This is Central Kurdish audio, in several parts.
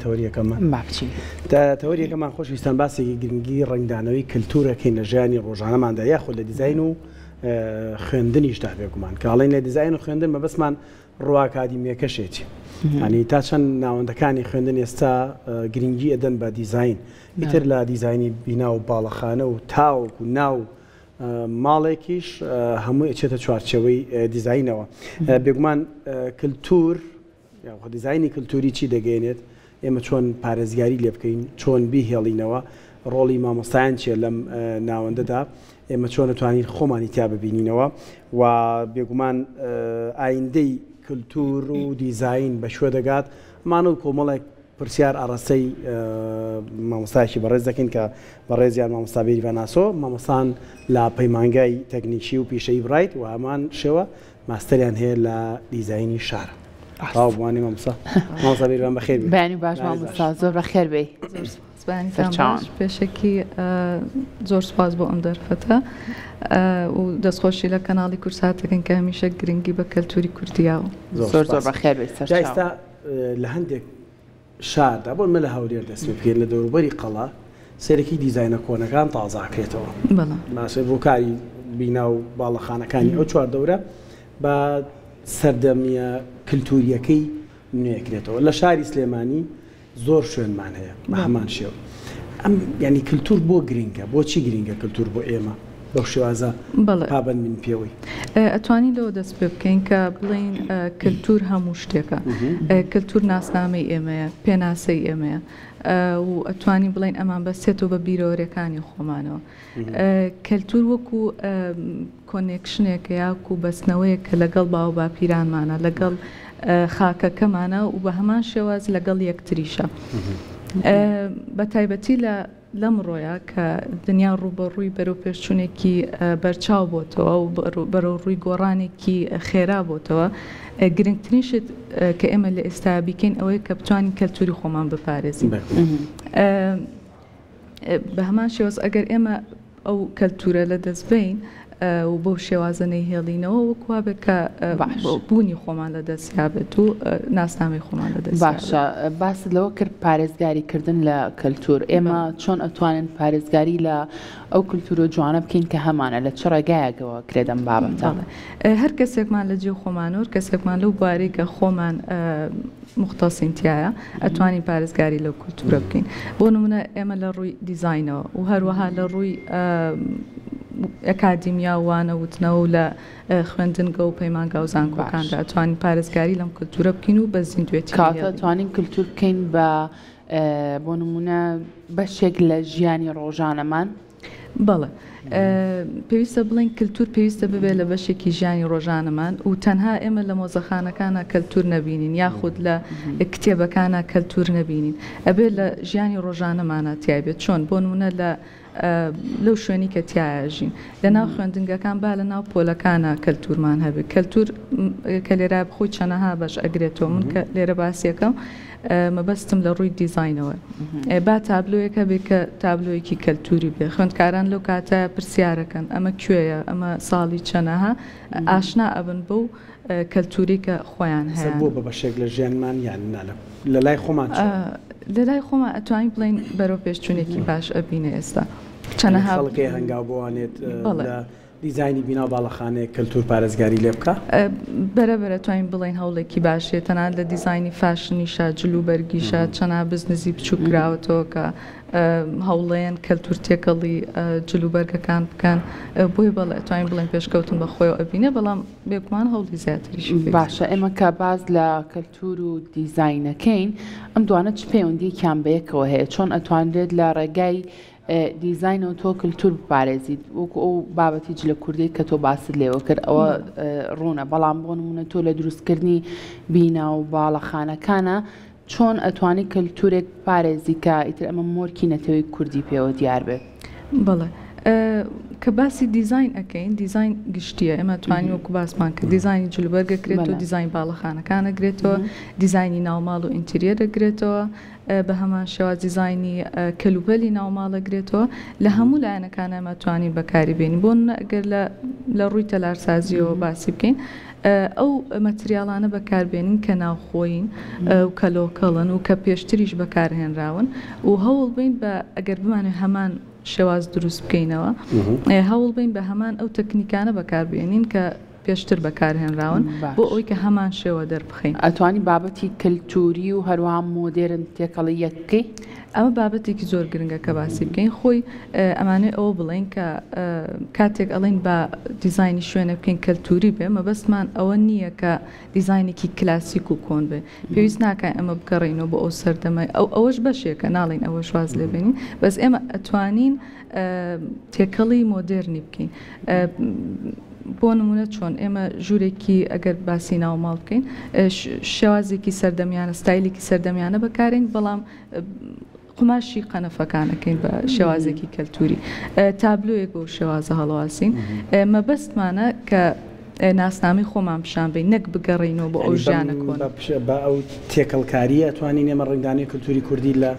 تەوەریەکەمان بابچین تەوەریەکەمان خۆشویستان باسێکی گرنگی ڕنگدانەوەی کللتورەکەین لە ژیانی ڕۆژانەماندا یاخود لە دیزاین و خوێندنیشدا بێگومان کاڵین لە دیزاین و خوێندن مەبەستمان ڕوا ئاکادیمیەکەشێتی ینی تا چەند ناوەندەکانی خوێندن ئێستا گرنگی ئەدەن بە دیزاین ئیتر لە دیزاینی بینا و باڵەخانە و تاوەک و ناو ماڵێکیش هەموو ئەچێتە چوارچەوەی دیزاینەوە بێگومان کللتور دیزاینی کللتوری چی دەگەێنێت ئێمە چۆن پارێزگاری لێ بکەین چۆن بیهێڵینەوە ڕۆڵی مامۆستایان چیە لەم ناوەندەدا ئێمە چۆن دەتوانین خۆمانی تیا ببینینەوە و بێگومان ئایندەی کللتور و دیزاین بە شوێ دەگات مان و کۆمەڵێک پرسیار ئاڕاستەی مامۆستایەکی بەڕێز دەکەین کە بەڕێزیان مامۆستا بێریڤاناسۆ مامۆستان لە پەیمانگای تەکنیکی و پیشەی برایت و هەمان شێوە ماستەریان هەیە لە دیزاینی شار وانی مامۆستا بێریڤان بەخێر بێت بەیانی باش مامۆستا زۆر بەخێر بێ پێشێکی زۆر سپاس بۆ ئەم دەرفەتە و دەستخۆشی لە کەناڵی کورساتەکەن کە هەمیشە گرنگی بە کەلتوری کوردیاوە زۆر زۆر بەخێر بێت ئێستا لە هەندێک شاردا بۆ مە لە هەولێر دەست بکەین لە دەوروبەری قەڵا سەرەکی دیزاینە کۆنەکان تازاکرێتەوە ماسێ بۆ کاری بینا و باڵەخانەکانی ئەو چوار دەورە بە سەردەمیە کللتوریەکەی نوێکرێتەوە لە شاری سلێمانی زۆر شوێنمان هەیە بە هەمان شێوە ئەم ینی کللتور بۆ گرنگە بۆچی گرنگە کللتور بۆ ئێمە بەو شێوازە پابەن من پێوەی ئەتوانی لەوە دەست پێ بکەین کە بڵین کللتور هەموو شتێکە کللتور ناسنامەی ئێمەیە پێناسەی ئێمەیە و ئەتوانی بڵین ئەمان بەسێتەوە بە بیرۆرەکانی خۆمانەوە کللتور وەکو کۆنێکشنێکە یاکو بەستنەوەیە کە لەگەڵ باو باپیرانمانە لەگەڵ خاکەکەمانە و بە هەمان شێواز لەگەڵ یەکتریشە بە تایبەتی لەم ڕۆیە کە دنیا ڕوبەڕووی بەرەو پێشچوونێکی بەرچاو بۆتەوە و بەرەو ڕووی گۆڕانێکی خێرا بۆتەوە گرنگترینشت کە ئێمە لە ئێستا بیکەین ئەوەیە کە بتوانین کەلتوری خۆمان بپارێزین بە هەمان شێوەز ئەگەر ئێمە ئەو کەلتورە لە دەستبین و بۆ شێوازەنەی هێڵینەوە وەکوا بێت کە بوونی خۆمان لە دەستیابێت و ناسنامەی خۆمان لە دەست باشە باست لەوە کرد پارێزگاریکردن لە کەلتور ئێمە چۆن ئەتوانن پارێزگاری لە ئەو کللتورە جوانە بکەین کە هەمانە لە چ ڕێگایەکەوە کرێدەم بابەتە هەر کەسێکمان لە جێ خۆمانەوە کەسێکمان لەو بارەی کە خۆمان مختەسینتیایە ئەتوانین پارێزگاری لەو کللتورە بکەین بۆ نمونە ئێمە لە ڕووی دیزاینەوە و هەروەها لە ڕووی ئەکادیمیا وانە وتنەوە و لە خوێندنگە و پەیمانگا و زانکۆکاندا ئەتوانین پارێزگاری لەم کللتورە بکەین و بە زیندوێتی کاتە ئەتوانین کللتور بکەین بۆ نمونە بەشێک لە ژیانی ڕۆژانەمان بەڵێ پێویستە بڵین کللتور پێویستە ببێت لە بەشێکی ژیانی ڕۆژانەمان و تەنها ئێمە لە مۆزەخانەکانە کللتور نەبینین یاخود لە کتێبەکانە کللتور نەبینین ئەبێت لە ژیانی ڕۆژانەمانە تیابێت چۆن بۆ نمونە لەو شوێنی کە تیاژین لە ناو خوێندنگەکان با لە ناو پۆلەکانە کللتورمان هەبێت کللتور کە لێرا بخۆی چەنەها بەش ئەگرێتەوە من کە لێرە باسیەکەم مەبەستم لە ڕووی دیزاینەوە با تابلۆیەکە بێت کە تابلۆیەکی کللتوری بێ خوێندکاران لەو کاتە پرسیارەکەن ئەمە کوێیە ئەمە ساڵی چەنەها ئاشنا ئەبن بەو کللتوری کە خۆیان هەیە بۆ بە بەشێک لە ژیانمان یان لە لای خۆمان لە لای خۆمان ئەتوانین بڵین بەرەو پێشچوونێکی باش ئەبینە ئێستا چەنەها خەڵکی هەنگاو بوانێت دیزاینی بینا باڵەخانەیە کللتور پارێزگاری لێ بکە بەرەبەرە توانین بڵین هەوڵێکی باشێت تەنان لە دیزاینی فاشنیشە جلوبەرگیشە چەنا بزنسی بچووک کراوەتەوە کە هەوڵەیەن کللتور تێکەڵی جلوبەرگەکان بکەن بۆی بەڵێ توانین بڵین پێشکەوتن بەخۆیەوە ئەبینێ بەڵام بێگومان هەوڵی زیاتریش باشە ئێمە کە باز لە کللتور و دیزاینەکەین ئەم دوانە چ پەیوەندیەکیان بەیەکەوە هەیە چۆن ئەتوانرێت لە ڕێگای دیزاینەوە تۆ کللتور بپارێزیت وەکو ئەو بابەتیج لە کوردی کە تۆ باست لێوە کرد ئەوە ڕوونە بەڵام بۆ نمونە تۆ لە دروستکردنی بینا و باڵەخانەکانە چۆن ئەتوانی کللتورێک پارێزی کە ئیتر ئەمە مۆرکی نەتەوەی کوردی پێوە دیار بێت بەڵێ کە باسی دیزاین ئەەکەین دیزاین گشتیە ئێمە توانین وەکو باسمان کە دیزایانی جلوبەرگەکرێت و دیزاین باڵەخانەکانەگرێتەوە دیزایانی ناوماڵ و ئینتریە دەگرێتەوە بە هەمان شێوە دیزایانی کەلوبەلی ناوماڵەگرێتەوە لە هەموو لایەنەکانە ئەمە توانین بەکاری بێنین بۆ ئەگەر لە ڕووی تەلارسازیەوە باسی بکەین ئەو مەتریاڵانە بەکاربێنین کە ناوخۆین و کە لۆکەڵن و کە پێشتریش بەکارهێنراون و هەوڵ بین بە ئەگەر بمانێت هەمان شێواز دروست بکەینەوە هەوڵ بین بە هەمان ئەو تەکنیکانە بەکاربێنین کە پێشتر بەکارهێنراون بۆ ئەوەی کە هەمان شێوە دەربخەین. ئەتوانی بابەتی کللتوری و هەروە مۆدرن تێکەڵی یەکەی ئەمە بابەتێکی زۆر گرنگە کە باسی بکەین خۆی ئەمانەی ئەوە بڵین کە کاتێک ئەڵین بە دیزایانی شوێنە بکەین کەلتوری بێ مەبەستمان ئەوە نییە کە دیزایانێکی کلاسیک و کۆن بێ پێویست ناکە ئەمە بگەڕینەوە بۆ ئەو سەردەمای ئەوەش بەشێکە ناڵین ئەوە شواز لێبێنین بەس ئێمە ئەتوانین تێکەڵی مۆدرنی بکەین. بۆ نمونە چۆن ئێمە ژوورێکی ئەگەر باسی ناوماڵ بکەین شێوازێکی سەردەمیانە ستایلێکی سەردەمیانە بەکارین بەڵام قماشی قەنەفەکانەکەین بە شێوازێکی کەلتوری تابلۆیەک بۆ شێوازە هەڵواسین مەبەستمانە کە ناسنامی خۆمان پیشان بین نەک بگەڕینەوە بۆ ئەو ژیانە کۆن بە ئەو تێکەڵکاریە ئەتوانین ئێمە ڕنگدانی کەلتوری کوردی لە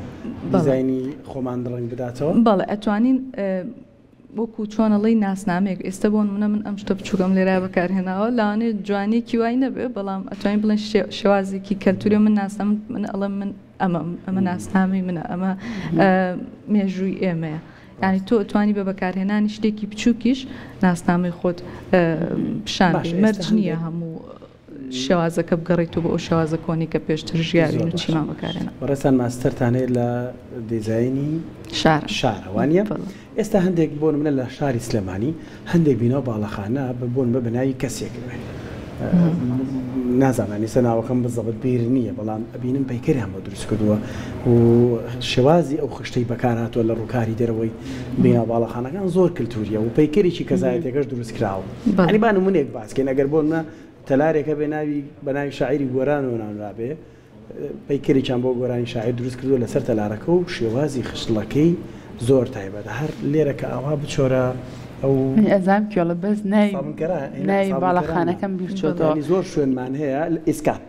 دیزاینی خۆمان ڕنگ بداتەوە بەڵێ ئەتوانین وەکو چۆنەڵی ناسنامێک ئێستا بۆ منە من ئەم شتە بچووکەم لێرا بەکارهێناوە لاوانێت جوانێکی وای نەبێ بەڵام ئەتوانین بڵێن شێوازێکی کەلتوری من ناسنام من ئەڵم من ئەمە ناسنامی منە ئەمە مێژووی ئێمەیە یعنی تۆ ئەتوانی بە بەکارهێنانی شتێکی بچووکیش ناسنامی خۆت پیشاندی مەرج نییە هەموو شێوازەکە بگەڕیت و بۆ ئەو شێوازە کۆنی کە پێشتر ژیاوین و چیمان بەکارهێنا. بەڕێستان ماستەرتانەیە لە دیزایانی شارەوانە ئێستا هەندێک بۆ منە لە شاری سلێمانی هەندێک بینەوە باڵەخانە بۆن بە بناوی کەسێک بێت نازانانی سەناوەکەم بزەبت بیر نییە بەڵام ئەبینم پەیکەری هەمە دروست کردووە و شێوازی ئەو خشتەی بەکارهاتوە لە ڕووکاری دەرەوەی بینە باڵەخانەکان زۆر کللتوریە و پەیکەرێکی کەزایەتەکەش دروست کراوە ئەنی با نمونێک باسکەین ئەگەر بۆ منە تەلارێکە بە ناوی شاعری گۆرانەوە نامرابێ پەیکەرێکیان بۆ گۆرانی شاعر دروست کردووە لەسەر تەلارەکە و شێوازی خشتڵەکەی زۆر تایبەتە هەر لێرە کە ئاوا بچۆرە ئەو ئەزام کێڵە بەس ناوی باڵەخانەکەم بیرچۆتەوە زۆر شوێنمان هەیە ئیسکان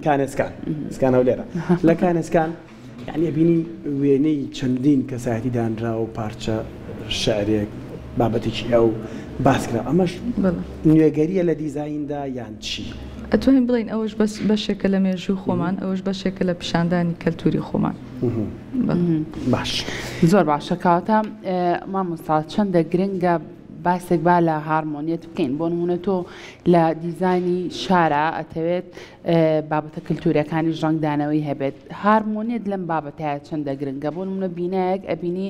کانسکان ئەو لێرە لە کانسکان یعنی بینی وێنەی چەندین کەسایەتی دانرا و پارچە شعرێک بابەتێکی ئەو باسکرا ئەمەش نوێگەریە لە دیزایندا یان چی؟ ئەتوانین بڵین ئەوەش بەشێکە لە مێژوو خۆمان ئەوەش بەشێکە لە پیشاندانی کەلتوری خۆمان. باش زۆر باشە کاتە مامۆستا چەندە گرنگە باسێک با لە هارمۆنیەت بکەین بۆ نمونە تۆ لە دیزایانی شارە ئەتەوێت بابەتە کللتوریەکانی ڕنگدانەوەی هەبێت هارمۆنیت لەم بابەتەیە چەندە گرنگە بۆ نمونە بینایەک ئەبینی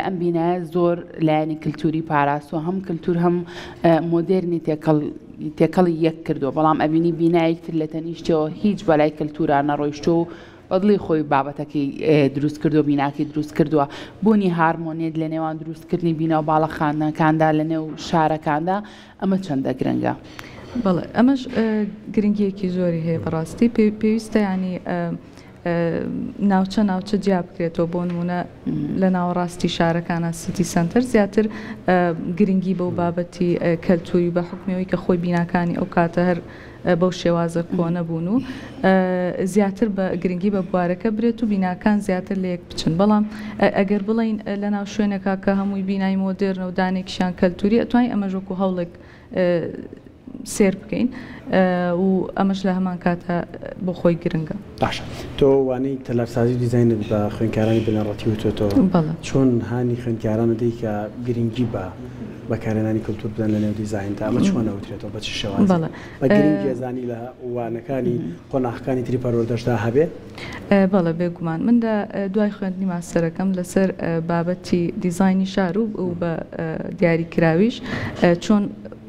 ئەم بینایە زۆر لایەنی کللتوری پاراستۆ هەم کللتور هەم مۆدرنی تێکەڵی یەک کردو بەڵام ئەبینی بینایەکتر لە تەنیشتەوە هیچ بەلای کللتورە نەڕۆیشتۆ بەدڵی خۆی بابەتەکەی دروست کردو بیناکی دروست کردووە بوونی هارمۆنیت لە نێوان دروستکردنی بینە و باڵەخانەکاندا لە نێو شارەکاندا ئەمە چەندە گرنگە. بەڵێ ئەمەش گرنگیەکی زۆری هەیە بەڕاستی پێویستە ینی ناوچە جیا بکرێتەوە بۆ نمونە لە ناوەڕاستی شارەکانە سیتی سنتەر زیاتر گرنگی بەو بابەتی کەلتوری بە حکمەوەی کە خۆی بیناکانی ئەو کاتە هەر بەو شێوازە کۆنە بوون و زیاتر بە گرنگی بە بوارەکە برێت و بیناکان زیاتر لە یەک بچن بەڵام ئەگەر بڵین لە ناو شوێنێکا کە هەمووی بینای مۆدرن و دانێکیشان کەلتوری ئەتوانین ئەمەژۆک و هەوڵێک سێر بکەین و ئەمەش لە هەمان کاتە بۆ خۆی گرنگە. باشە تۆ وانەی تەلارسازی دیزاینت بە خوێندکارانی بنەڕەتی وتۆ چۆن هانی خوێندکارانە دەی کە گرنگی بە بەکارهێنانی کللتور بدەن لە نێو دیزایندا ئەمە چۆن ئەوترێتەوە بە چ شێوازێک بە گرنگی ێزانی لە وانەکانی قۆناغەکانی تری پەروەردەشدا هەبێ؟ بەڵێ بێگومان من دوای خوێندنی ماستەرەکەم لەسەر بابەتی دیزاینی شار و بە دیاریکراویش چۆن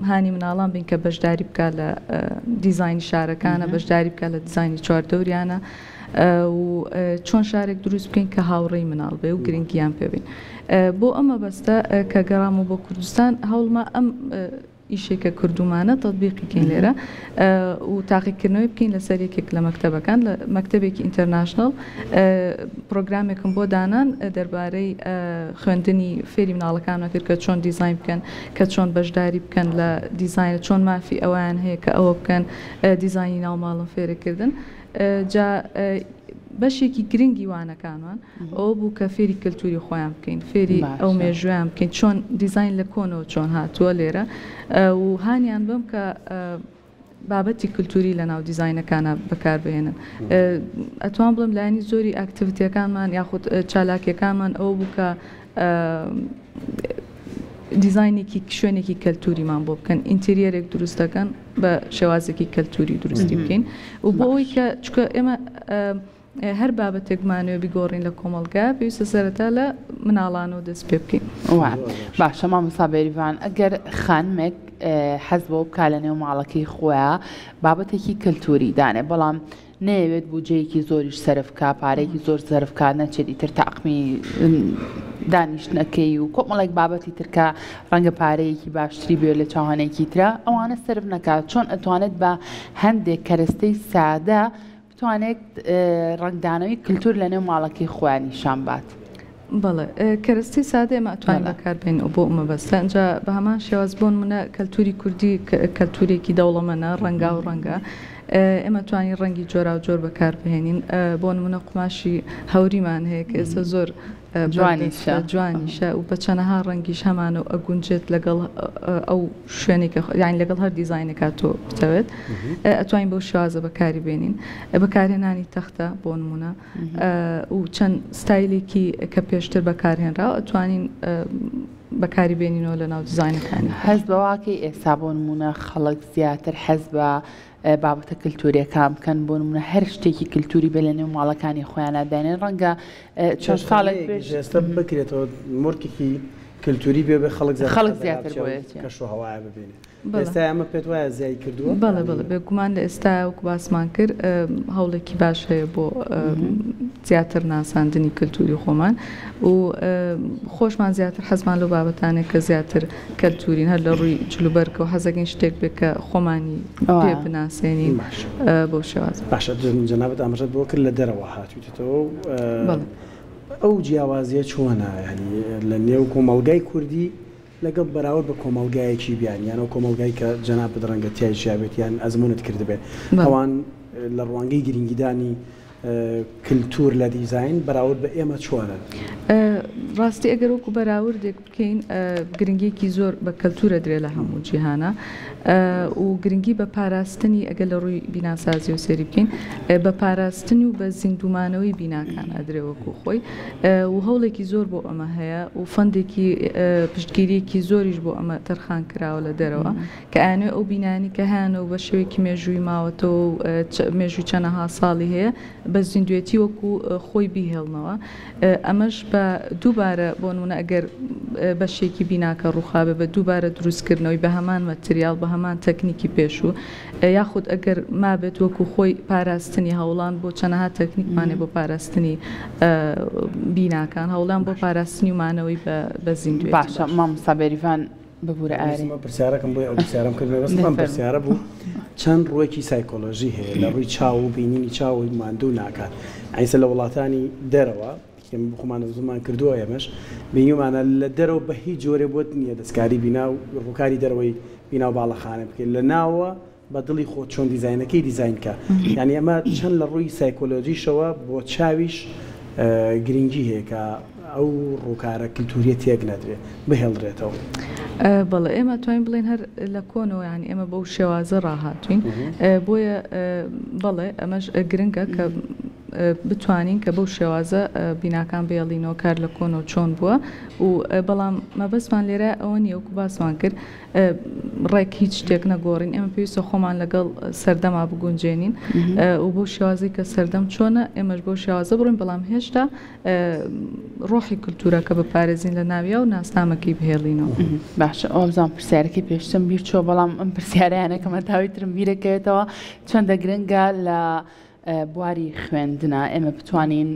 هانی مناڵان بین کە بەشداری بکات لە دیزاینی شارەکانە بەشداری بکات لە دیزاینی چواردەوریانە و چۆن شارێک دروست بکەین کە هاوڕێی مناڵ بێ و گرنگیان پێبین بۆ ئەمە بەستە کە گەڕام و بۆ کوردستان هەوڵما ئەم ئیشێکە کردومانە تەطبیقیکەین لێرە و تاقیکردنەوەی بکەین لەسەر یەکێک لە مەکتەبەکان لە مەکتەبێکی ئینتەرناشنەڵ پرۆگرامێکم بۆ دانان دەربارەی خوێندنی فێری مناڵەکانە کرد کە چۆن دیزاین بکەن کە چۆن بەشداری بکەن لە دیزاینە چۆن مافی ئەویان هەیە کە ئەوە بکەن دیزاینی ناوماڵن فێرەکردن جا بەشێکی گرنگی وانەکانوان ئەوە بوو کە فێری کللتوری خۆیان بکەین فێری ئەو مێژویان بکەین چۆن دیزاین لە کۆنەوە چۆن هاتووە لێرە و هانیان بم کە بابەتی کللتوری لە ناو دیزینەکانە بەکاربهێنن ئەتوان بڵم لایانی زۆری ئاکتیڤیتیەکانمان یاخود چالاکیەکانمان ئەو بووکە دیزینێکی شوێنێکی کەلتوریمان بۆ بکەن ئینتریەرێک دروست دەکەن بە شێوازێکی کەلتوری دروستی بکەین و بۆ ئەوی کە چکە ئێمە هەر بابەتێکمانوێ بیگۆڕین لە کۆمەلگا پێویستە سەرەتا لە مناڵانەوە دەست پێ بکەین باشە مامۆستا بێریڤان ئەگەر خانمێک حەز بۆ بکا لە نێو ماڵەکەی خۆیان بابەتێکی کەلتوری دانێ بەڵام نەیەوێت بودجەیەکی زۆریش سەرفکا پارێکی زۆر سەرفکار نەچێت ئیتر تاقمی دانیشتنەکەی و کۆمەڵێک بابەتی ترکە ڕەنگە پارەیەکی باشتری بێ لە چاوانێکی ترە ئەوانە سرف نەکات چۆن ئەتوانێت بە هەندێک کەرەستەی سادە بتوانێت ڕنگدانەوەی کللتور لە نێو ماڵەکەی خۆیان نیشان بات. بەڵێ کەرەستی سادە ئێمە ئەتوانین بەکاربێن بۆ ئەمە بەستە ئەنجا بە هەمان شێواز بۆن منە کەلتوری کوردی کەلتورێکی دەوڵەمەنە ڕەنگا و ڕەنگە ئێمە توانین ڕەنگی جۆرا و جۆر بەکاربهێنین بۆ نمونە قماشی هەوریمان هەیە کە ئێستا زۆر جوانیشە و بە چەنەها ڕەنگیش هەمانە و ئەگونجێت لەگەڵ ئەو شوێنێکە یانی لەگەڵ هەر دیزینێکات تۆ بتەوێت ئەتوانین بەو شوازە بەکاری بێنین بەکارهێنانی تەختە بۆ نمونە و چەند ستایلێکی کە پێشتر بەکارهێنراوە ئەتوانین بەکاری بێنینەوە لە ناو دیزینەکانی حەز بەواکەی ئێستا بۆ نمونە خەڵک زیاتر حەز بە بابەتە کللتوریەکان بکەن بۆ نمونە هەر شتێکی کللتوری بێ لە نێو ماڵەکانی خۆیانە داێنێن ڕەنگە چۆن ساڵێک ئێستا بکرێتەوە مۆرکێکی کللتوری بێ بە خەڵک زیاتر کەش و هەوایە ببینێت ئێستا ئەمە پێت وایە زیای کردووە بەڵێ بەڵێ بێگومان لە ئێستا وەکو باسمان کرد هەوڵێکی باش هەیە بۆ زیاتر ناساندنی کللتوری خۆمان و خۆشمان زیاتر حەزمان لەو بابەتانێک کە زیاتر کەلتورین هەر لە ڕووی جلوبەرکە و حەزەکەین شتێک بێت کە خۆمانی پێ بناسێنین بۆ شێواز باشە جەنابەت ئاماژەت بۆ کرد لە دەرەوە هاتوویتەوە ئەو جیاوازیە چۆنە ینی لە نێو کۆمەڵگای کوردی لەگەڵ بەراورد بە کۆمەڵگایەکی بیانیانەوە کۆمەڵگای کە جەنابەت ڕەنگە تیای ژیابێت یان ئەزمونت کردبێت ئەوان لە ڕوانگەی گرنگیدانی کللتور لە دیزین بەراورد بە ئێمە چۆنە ڕاستی ئەگەر وەکو بەراوردێک بکەین گرنگێکی زۆر بە کەلتورە درێ لە هەموو جیهانە و گرنگی بە پاراستنی ئەگەر لە ڕووی بیناسازی و سێری بکەین بە پاراستنی و بە زیندومانەوەی بیناکان ئەدرێ وەکو خۆی و هەوڵێکی زۆر بۆ ئەمە هەیە و فەندێکی پشتگیریەکی زۆریش بۆ ئەمە تەرخان کراوە لە دەرەوە کە ئەوێ ئەو بینانی کە هیانە و بە شێوەیەکی مێژووی ماوەتەوە و مێژووی چەندەها ساڵی هەیە بە زیندوێتی وەکو خۆی بیهێڵنەوە ئەمەش بە دووبارە بۆ نمونە ئەگەر بەشێکی بیناکە ڕووخابێ بە دووبارە دروستکردنەوەی بە هەمان مەتریال بە هەمان تەکنیکی پێشوو یاخود ئەگەر مابێت وەکو خۆی پاراستنی هەوڵان بۆ چەنەها تەکنیکمانێ بۆ پاراستنی بیناکان هەوڵان بۆ پاراستنی ومانەوەی بە زیندوێتی باشە مامۆستا بێریڤان ببوورە ئارێ پرسیارەکەم بۆ ئەو پرسیارم کرد بەستم پرسیارە بوو چەند ڕوویەکی سایکۆلۆژی هەیە لە ڕووی چاو و بینینی چاوی ماندوو ناکات ئایسە لە وڵاتانی دەرەوە خۆمان زمان کردووە ئێمەش بینیمانە لە دەرەوە بە هیچ جۆرێ بۆت نییە دەستکاری بینا و ڕووکاری دەرەوەی بینا و باڵەخانە بکەین لە ناوە بە دڵی خۆت چۆن دیزینەکەی دیزینکە یعنی ئەمە چەند لە ڕووی سایکۆلۆژیشەوە بۆ چاویش گرنگی هەیە کە ئەو ڕووکارە کللتوریە تێک نەدرێت بهێڵدرێتەوە بەڵێ ئێمە توانین بڵێن هەر لە کۆنەوە یانی ئێمە بەو شێوازە ڕاهاتوین بۆیە بەڵێ ئەمەش گرنگە کە بتوانین کە بەو شێوازە بیناکان بێڵینەوە کار لە کۆنەوە چۆن بووە و بەڵام مەبەستمان لێرە ئەوە نیە وەکو باسمان کرد ڕێک هیچ شتێک نەگۆڕین ئێمە پێویستە خۆمان لەگەڵ سەردەما بگونجێنین و بۆ شێوازی کە سەردەم چۆنە ئێمەش بۆ شێوازە بڕین بەڵام هێشتا ڕۆحی کللتورەکە بپارێزین لە ناویە و ناسنامەکەی بهێڵینەوە باشە ئەوزان پرسیارەکەی پێشتم بیر چۆ بەڵام ئەم پرسیارەیانەکەمە تاوی ترم بیرەکەوێتەوە چەندە گرنگە لە بواری خوێندنە ئێمە بتوانین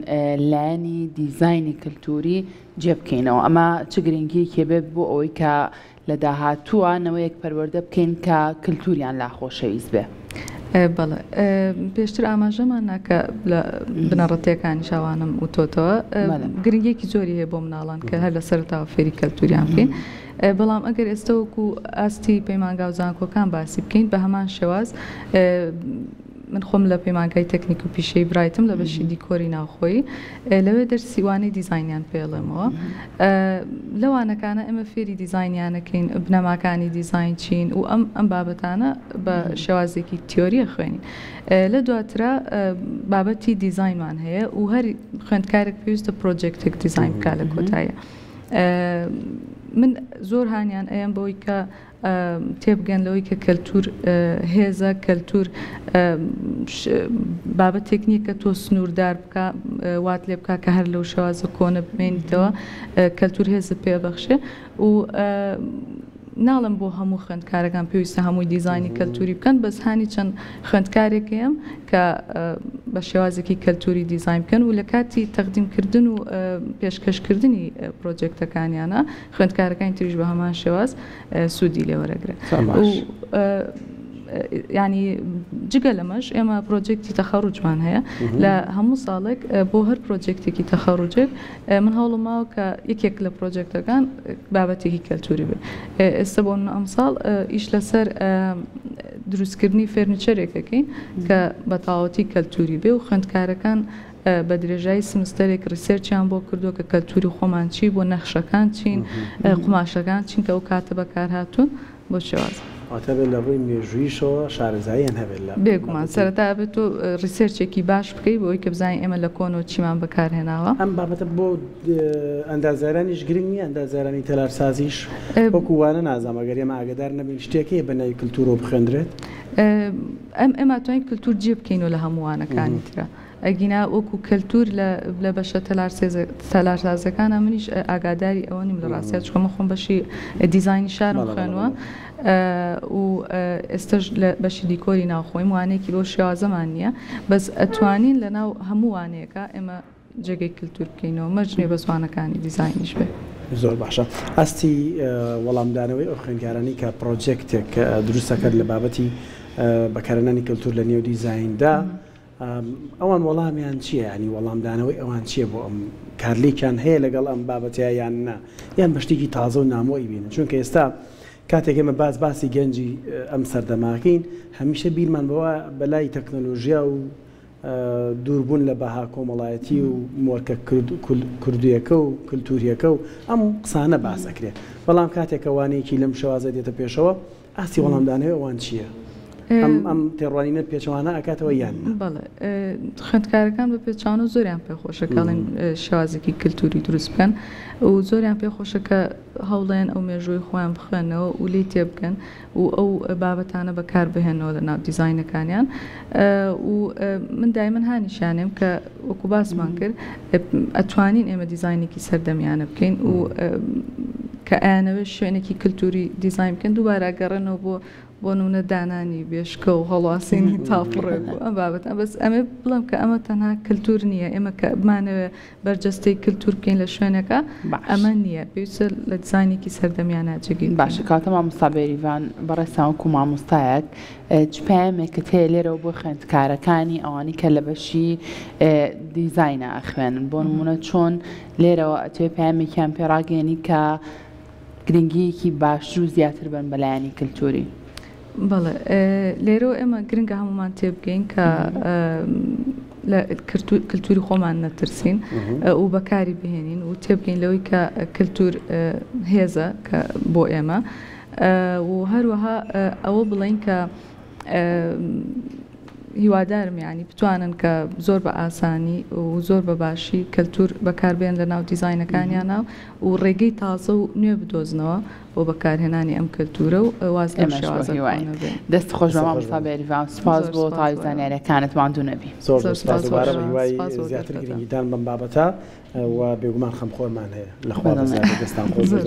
لایەنی دیزینی کللتوری جێبکەینەوە ئەمە چ گرنگیەکێ بێت بۆ ئەوەی کە لە داهاتووە نەوەیەک پەروەردە بکەین کە کللتوریان لا خۆشەویست بێ بەڵێ پێشتر ئاماژەمان ناکە لە بنەڕەتەکانی شاوانم وتۆتەوە گرنگێکی زۆری هەیە بۆ مناڵان کە هەر لە سەرتاوە فێری کەلتوریان بکەین بەڵام ئەگەر ئێستا وەکو ئاستی پەیمانگا و زانکۆکان باسی بکەین بە هەمان شێواز من خۆم لە پەیمانگای تەکنیک و پیشەی برایتم لە بەشی دیکۆری ناوخۆی لەوێ دەرسیوانەی دیزاینیان پێڵێمەوە لەوانەکانە ئێمە فێری دیزاینیانەکەین بنەماکانی دیزاین چین و ئەم بابەتانە بە شێوازێکی تیۆریە خوێنین لە دواترا بابەتی دیزاینمان هەیە و هەر خوێندکارێک پێویستە پرۆجێکتێک دیزاین بکات لە کۆتاییە من زۆر هانیان ئەیەم بەوەی کە تێبگەن لەوەی کە کەلتور هێزە کەلتور بابەتێک نییە کە تۆ سنووردار بکە وات لێ بکە کە هەر لەو شێوازە کۆنە بمێنیتەوە کەلتور هێزە پێبەخشێ و ناڵم بۆ هەموو خوێندکارەکان پێویستە هەمووی دیزاینی کەلتوری بکەن بەس هانی چەند خوێندکارێکەیەم کە بە شێوازێکی کەلتوری دیزاین بکەن و لە کاتی تەقدیمکردن و پێشکەشکردنی پرۆجێکتەکانیانە خوێندکارەکانی تریش بە هەمان شێواز سوودی لێ وەرەگرێت ینی جگە لەمەش ئێمە پرۆجێکتی تەخەڕوجمان هەیە لە هەموو ساڵێک بۆ هەر پرۆجێکتێکی تەخەڕوجێک من هەوڵم ماوە کە یەکێک لە پرۆجێکتەکان بابەتێکی کەلتوری بێت ئێستا بۆ ئەم ساڵ ئیش لەسەر دروستکردنی فێرنیچەرێکەکەین کە بە تاوەتی کەلتوری بێ و خوێندکارەکان بە درێژایی سمستەرێک ریسێرچیان بۆ کردووە کە کەلتوری خۆمان چی بۆ نەخشەکان چین قماشەکان چین کە ئەو کاتە بەکار هاتوون بۆ شێواز ئاتەبێت لە ڕووی مێژوویشەوە شارەزاییان هەبێت لە بێگومان سەرەتا بێت و ریسێرچێکی باش بکەی بۆی کە بزانین ئێمە لە کۆنەوە چیمان بەکارهێناوە ئەم بابەتە بۆ ئەندازارانیش گرنگ نیە ئەندازارانی تەلارسازیش وەکووانە نازانم ئەگەر ئێمە ئاگدار نەبین شتێکی بە ناوی کللتورۆ بخوێندرێت ئێمە توانین کللتور جێ بکەین و لە هەمووانەکانی ترە ئەگینا وەکو کەلتور لە بەشە تەلارسازەکانە منیش ئاگاداری ئەوە نیم لە ڕاستیات چکۆمە خۆم بەشی دیزاینی شارم خوێنوە و ئێستش لە بەشی دیکۆری ناوخۆی وانەیەکی بۆ شێوازەمان نییە بەس ئەتوانین لە ناو هەموو وانەیەەکە ئێمە جێگەی کللتور بکەینەوە مەجنێ بە زوانەکانی دیزاینیش بێ زۆر باشە ئەستی وەڵامدانەوەی ئەو خوێندکارانی کە پرۆجێکتێک دروستەکرد لە بابەتی بەکارهێنانی کللتور لە نێو دیزایندا ئەوان وەڵامیان چییە ینی وەڵامدانەوەی ئەوان چییە بۆ ئەم کارلێکیان هەیە لەگەڵ ئەم بابەتە یان نا یان بەشتێکی تازە و نامۆی بینن چونکە ئێستا کاتێک ئێمە باسی گەنجی ئەم سەردەماکەین هەمیشە بیرمان بەوە بەلای تەکنۆلۆژیا و دووربوون لە بەها کۆمەڵایەتی و مۆرکە کوردیەکە و کللتوریەکە و ئەم قسانە باسەکرێت بەڵام کاتێک ئەوانەیەکی لەم شێوازە دێتە پێشەوە ئاستی وەڵامدانەوەی ئەوان چییە؟ ئەم تێڕوانینە پێچەوانە ئەکاتەوە یان بەڵێ خوێندکارەکان بە پێچوانە زۆریان پێخۆشەکەڵین شێوازێکی کللتوری دروست بکەن و زۆریان پێخۆشەکە هەوڵێن ئەو مێژووی خۆیان بخوێنەوە و لی تێ بکەن و ئەو بابەتانە بەکار بهێنەوە لە ناو دیزاینەکانیان و من دایمەن هانیشانێم کە وەکو باسمان کرد ئەتوانین ئێمە دیزاینێکی سەردەمیانە بکەین و کە ئایانەوە شوێنێکی کللتوری دیزاین بکەن دووبارە گەڕێنەوە بۆ نمونە دانانی بێشکە و هەڵواسینی تاپڕێک و ئەم بابەتە بەس ئەمێ بڵم کە ئەمە تەنها کللتور نییە ئێمە کە بمانەوێ بەرجەستەی کللتور بکەین لە شوێنەکە ئەمە نییە پێویستە لە دیزاینێکی سەردەمیانە جێگیر باشە کاتە مامۆستا بێریڤان بەڕێستاوەکو مامۆستایەک چ پەیامێکت هەیە لێرەوە بۆ خوێندکارەکانی ئەوانی کە لە بەشی دیزاینە ئەخوێنن بۆ نمونە چۆن لێرەوە ئەتوێ پەیامێکیان پێڕاگەێنی کە گرنگیەکی باشتر و زیاتر بن بەلایانی کللتوری بەڵێ لێرەوە ئێمە گرنگە هەمومان تێبگەین کە لە کللتوری خۆمان نەترسین و بەکاری بهێنین و تێبگەین لەوەی کە کللتور هێزە کە بۆ ئێمە و هەروەها ئەوە بڵین کە هیوادارم یعنی بتوانن کە زۆر بە ئاسانی و زۆر بە باشی کللتور بەکاربێن لە ناو دیزاینەکانیانە و ڕێگەی تازە و نوێ بدۆزنەوە بۆ بەکارهێنانی ئەم کللتورە و واز دەست خۆش بە مامۆستا بێریڤان سپاس بۆ تاوی زانیاریەکانت ماندوو نەبی زۆر سپاسوبارە بە هیوای زیاتر گرنگیدان بەم بابەتە و بێگومان خەمخۆرمان هەیە لە خوا دەستان خۆش زۆر